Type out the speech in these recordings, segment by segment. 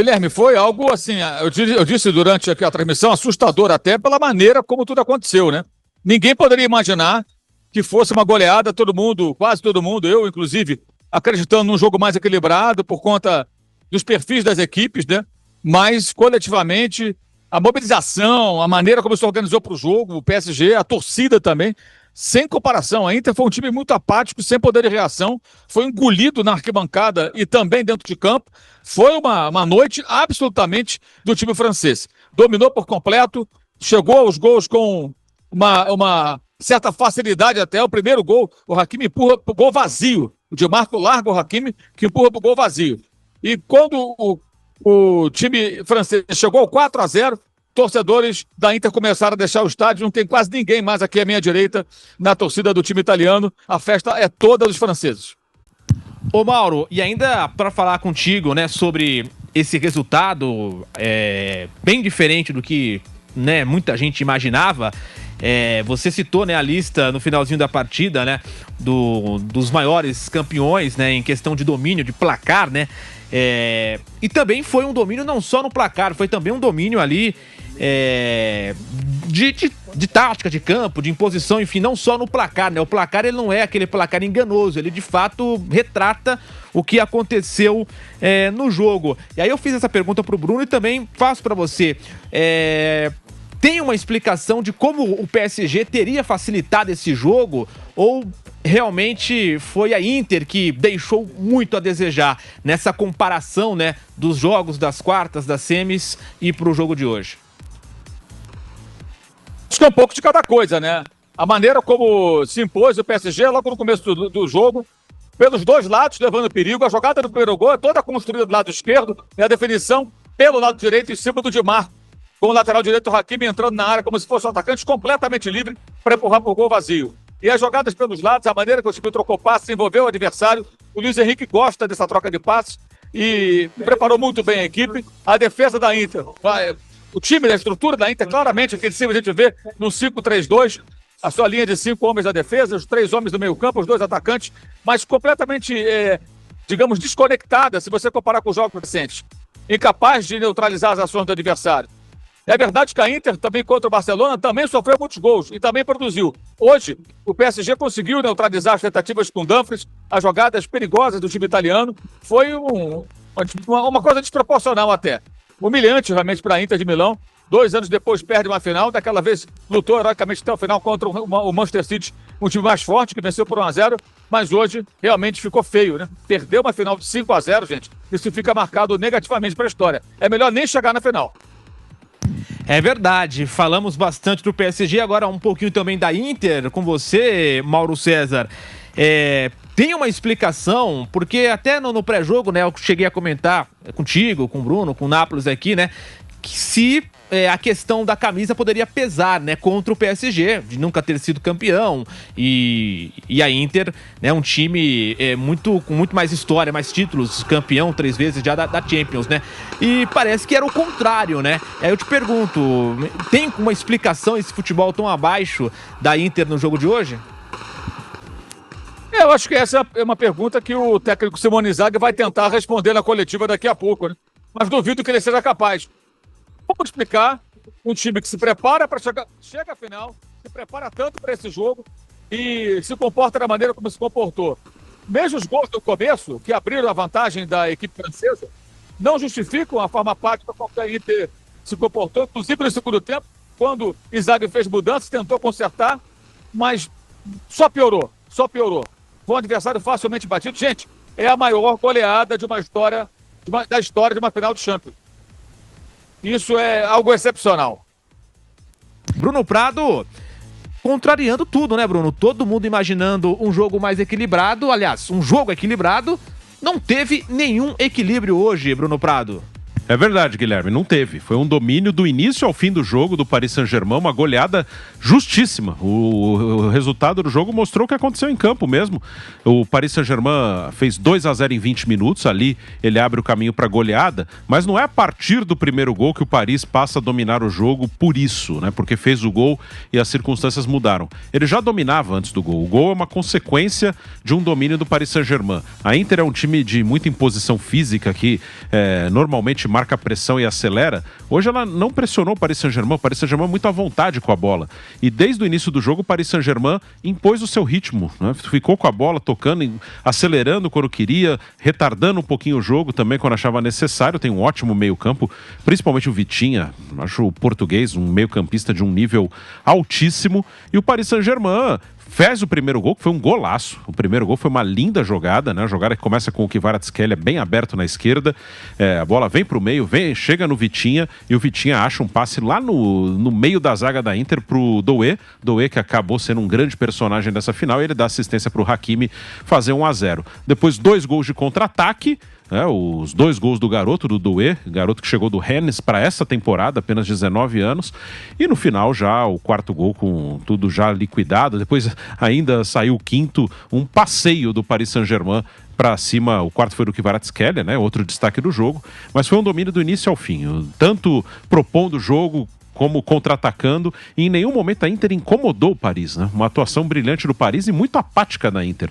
Guilherme, foi algo assim, eu disse durante aqui a transmissão, assustador até pela maneira como tudo aconteceu, né? Ninguém poderia imaginar que fosse uma goleada, todo mundo, quase todo mundo, eu inclusive, acreditando num jogo mais equilibrado por conta dos perfis das equipes, né? Mas coletivamente, a mobilização, a maneira como se organizou para o jogo, o PSG, a torcida também, sem comparação. A Inter foi um time muito apático, sem poder de reação, foi engolido na arquibancada e também dentro de campo. Foi uma noite absolutamente do time francês. Dominou por completo, chegou aos gols com uma certa facilidade até. O primeiro gol, o Hakimi empurra para o gol vazio. O Di Marco larga o Hakimi, que empurra para o gol vazio. E quando o time francês chegou ao 4-0, torcedores da Inter começaram a deixar o estádio, não tem quase ninguém mais aqui à minha direita na torcida do time italiano, a festa é toda dos franceses. Ô Mauro, e ainda para falar contigo, né, sobre esse resultado bem diferente do que, né, muita gente imaginava, você citou, né, a lista no finalzinho da partida, né, dos maiores campeões, né, em questão de domínio, de placar, né, e também foi um domínio não só no placar, foi também um domínio ali de tática de campo, de imposição, enfim, não só no placar, né? O placar, ele não é aquele placar enganoso, ele de fato retrata o que aconteceu no jogo. E aí eu fiz essa pergunta pro Bruno e também faço para você. Tem uma explicação de como o PSG teria facilitado esse jogo ou realmente foi a Inter que deixou muito a desejar nessa comparação, né, dos jogos das quartas, das semis e pro jogo de hoje? Acho que é um pouco de cada coisa, né? A maneira como se impôs o PSG logo no começo do jogo, pelos dois lados, levando perigo. A jogada do primeiro gol é toda construída do lado esquerdo e a definição pelo lado direito em cima do Di Marco, com o lateral direito, o Hakimi, entrando na área como se fosse um atacante completamente livre para empurrar para o gol vazio. E as jogadas pelos lados, a maneira que o time trocou passes, envolveu o adversário. O Luiz Henrique gosta dessa troca de passes e preparou muito bem a equipe. A defesa da Inter, o time, da estrutura da Inter, claramente, aqui em cima a gente vê no 5-3-2, a sua linha de 5 homens da defesa, os 3 homens do meio campo, os 2 atacantes, mas completamente, digamos, desconectada, se você comparar com os jogos recentes. Incapaz de neutralizar as ações do adversário. É verdade que a Inter, também contra o Barcelona, também sofreu muitos gols e também produziu. Hoje, o PSG conseguiu neutralizar as tentativas com Dumfries, as jogadas perigosas do time italiano. Foi uma coisa desproporcional até. Humilhante, realmente, para a Inter de Milão. 2 anos depois perde uma final, daquela vez lutou heroicamente até o final contra o Manchester City, um time mais forte, que venceu por 1-0, mas hoje realmente ficou feio, né? Perdeu uma final de 5-0, gente. Isso fica marcado negativamente para a história. É melhor nem chegar na final. É verdade, falamos bastante do PSG, agora um pouquinho também da Inter, com você, Mauro César. Tem uma explicação, porque até no pré-jogo, né, eu cheguei a comentar contigo, com o Bruno, com o Nápoles aqui, né, que se a questão da camisa poderia pesar, né, contra o PSG, de nunca ter sido campeão, e a Inter, né, um time com muito mais história, mais títulos, campeão 3 vezes já da Champions, né, e parece que era o contrário, né. Aí eu te pergunto, tem uma explicação esse futebol tão abaixo da Inter no jogo de hoje? Eu acho que essa é uma pergunta que o técnico Simone Inzaghi vai tentar responder na coletiva daqui a pouco, né? Mas duvido que ele seja capaz. Como explicar um time que se prepara para chega à final, se prepara tanto para esse jogo e se comporta da maneira como se comportou? Mesmo os gols do começo, que abriram a vantagem da equipe francesa, não justificam a forma apática com que a Inter se comportou, inclusive no segundo tempo, quando Inzaghi fez mudanças, tentou consertar, mas só piorou. Foi um adversário facilmente batido. Gente, é a maior goleada da história de uma final de Champions. Isso é algo excepcional. Bruno Prado, contrariando tudo, né, Bruno? Todo mundo imaginando um jogo mais equilibrado. Aliás, um jogo equilibrado. Não teve nenhum equilíbrio hoje, Bruno Prado. É verdade, Guilherme, não teve. Foi um domínio do início ao fim do jogo do Paris Saint-Germain, uma goleada justíssima. O resultado do jogo mostrou o que aconteceu em campo mesmo. O Paris Saint-Germain fez 2-0 em 20 minutos, ali ele abre o caminho para goleada, mas não é a partir do primeiro gol que o Paris passa a dominar o jogo por isso, né? Porque fez o gol e as circunstâncias mudaram. Ele já dominava antes do gol. O gol é uma consequência de um domínio do Paris Saint-Germain. A Inter é um time de muita imposição física que normalmente marca pressão e acelera. Hoje ela não pressionou o Paris Saint-Germain. O Paris Saint-Germain muito à vontade com a bola. E desde o início do jogo, o Paris Saint-Germain impôs o seu ritmo, né? Ficou com a bola, tocando, acelerando quando queria, retardando um pouquinho o jogo também quando achava necessário. Tem um ótimo meio-campo, principalmente o Vitinha, acho o português, um meio-campista de um nível altíssimo. E o Paris Saint-Germain fez o primeiro gol, que foi um golaço. O primeiro gol foi uma linda jogada, né? A jogada que começa com o Kvaratskhelia bem aberto na esquerda. A bola vem para o meio, chega no Vitinha, e o Vitinha acha um passe lá no meio da zaga da Inter pro Doué. Doué, que acabou sendo um grande personagem dessa final, e ele dá assistência para o Hakimi fazer 1-0. Depois, 2 gols de contra-ataque. Os 2 gols do garoto, do Doué, garoto que chegou do Rennes para essa temporada, apenas 19 anos, e no final já o 4º gol com tudo já liquidado. Depois ainda saiu o 5º, um passeio do Paris Saint-Germain para cima. O 4º foi do Kvaratskhelia, né? Outro destaque do jogo, mas foi um domínio do início ao fim, tanto propondo o jogo como contra-atacando, e em nenhum momento a Inter incomodou o Paris, né? Uma atuação brilhante do Paris e muito apática da Inter.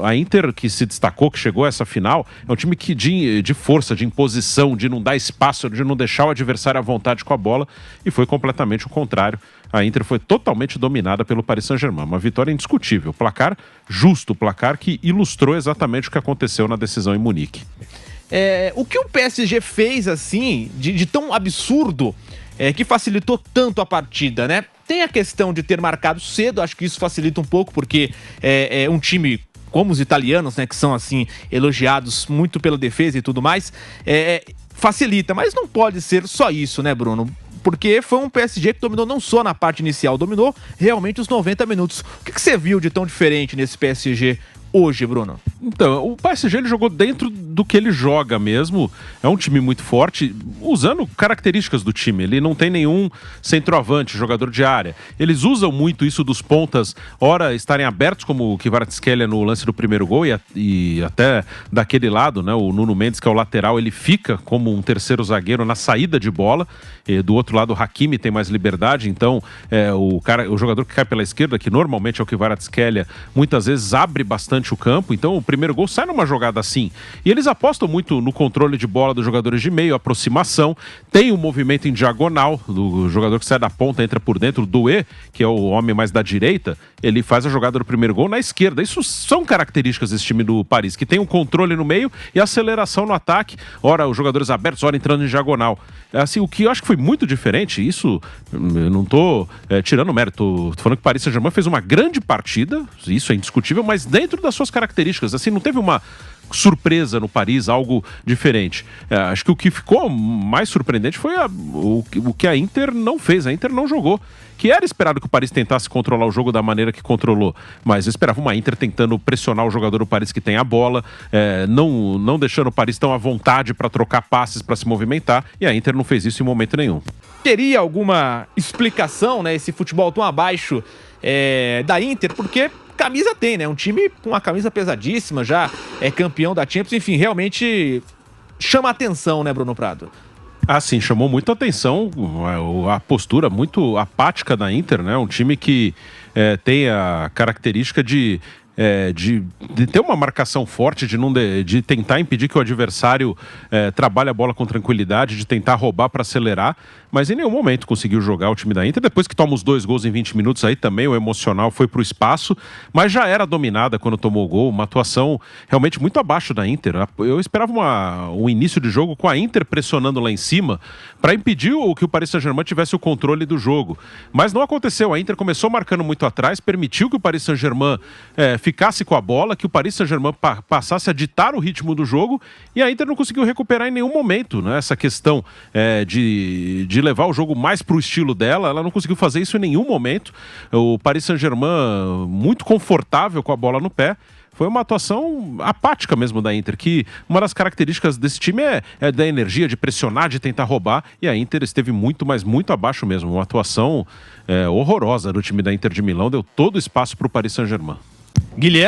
A Inter, que se destacou, que chegou a essa final, é um time que de força, de imposição, de não dar espaço, de não deixar o adversário à vontade com a bola, e foi completamente o contrário. A Inter foi totalmente dominada pelo Paris Saint-Germain. Uma vitória indiscutível. Placar justo, placar que ilustrou exatamente o que aconteceu na decisão em Munique. O que o PSG fez, assim, de tão absurdo, que facilitou tanto a partida, né? Tem a questão de ter marcado cedo, acho que isso facilita um pouco, porque é um time como os italianos, né, que são, assim, elogiados muito pela defesa e tudo mais, facilita, mas não pode ser só isso, né, Bruno? Porque foi um PSG que dominou não só na parte inicial, dominou realmente os 90 minutos. O que você viu de tão diferente nesse PSG hoje, Bruno? Então, o PSG ele jogou dentro do que ele joga mesmo. É um time muito forte, usando características do time. Ele não tem nenhum centroavante, jogador de área. Eles usam muito isso dos pontas, ora estarem abertos, como o Kvaratskhelia no lance do primeiro gol, e até daquele lado, né, o Nuno Mendes, que é o lateral, ele fica como um terceiro zagueiro na saída de bola. E do outro lado, o Hakimi tem mais liberdade. Então, o jogador que cai pela esquerda, que normalmente é o Kvaratskhelia, muitas vezes abre bastante o campo. Então, o primeiro gol sai numa jogada assim. E eles apostam muito no controle de bola dos jogadores de meio, aproximação. Tem um movimento em diagonal do jogador que sai da ponta, entra por dentro. O Doué, que é o homem mais da direita, ele faz a jogada do primeiro gol na esquerda. Isso são características desse time do Paris, que tem um controle no meio e aceleração no ataque. Ora, os jogadores abertos, ora entrando em diagonal. Assim, o que eu acho que foi muito diferente, isso eu não tô tirando mérito, tô falando que o Paris Saint-Germain fez uma grande partida, isso é indiscutível, mas dentro das suas características, assim, não teve uma surpresa no Paris, algo diferente. Acho que o que ficou mais surpreendente foi o que a Inter não fez, a Inter não jogou. Que era esperado que o Paris tentasse controlar o jogo da maneira que controlou, mas eu esperava uma Inter tentando pressionar o jogador do Paris que tem a bola, não deixando o Paris tão à vontade para trocar passes, para se movimentar, e a Inter não fez isso em momento nenhum. Teria alguma explicação, né, esse futebol tão abaixo da Inter, porque camisa tem, né? Um time com uma camisa pesadíssima, já é campeão da Champions, enfim, realmente chama atenção, né, Bruno Prado? Ah, sim, chamou muito a atenção a postura muito apática da Inter, né? Um time que tem a característica de ter uma marcação forte, de tentar impedir que o adversário trabalhe a bola com tranquilidade, de tentar roubar para acelerar, mas em nenhum momento conseguiu jogar o time da Inter. Depois que toma os 2 gols em 20 minutos, aí também o emocional foi para o espaço, mas já era dominada quando tomou o gol, uma atuação realmente muito abaixo da Inter. Eu esperava um início de jogo com a Inter pressionando lá em cima para impedir que o Paris Saint-Germain tivesse o controle do jogo, mas não aconteceu. A Inter começou marcando muito atrás, permitiu que o Paris Saint-Germain ficasse com a bola, que o Paris Saint-Germain passasse a ditar o ritmo do jogo, e a Inter não conseguiu recuperar em nenhum momento, né? Essa questão de levar o jogo mais para o estilo dela, ela não conseguiu fazer isso em nenhum momento. O Paris Saint-Germain muito confortável com a bola no pé. Foi uma atuação apática mesmo da Inter, que uma das características desse time é da energia, de pressionar, de tentar roubar, e a Inter esteve muito, mas muito abaixo mesmo. Uma atuação horrorosa do time da Inter de Milão, deu todo o espaço para o Paris Saint-Germain. Guilherme.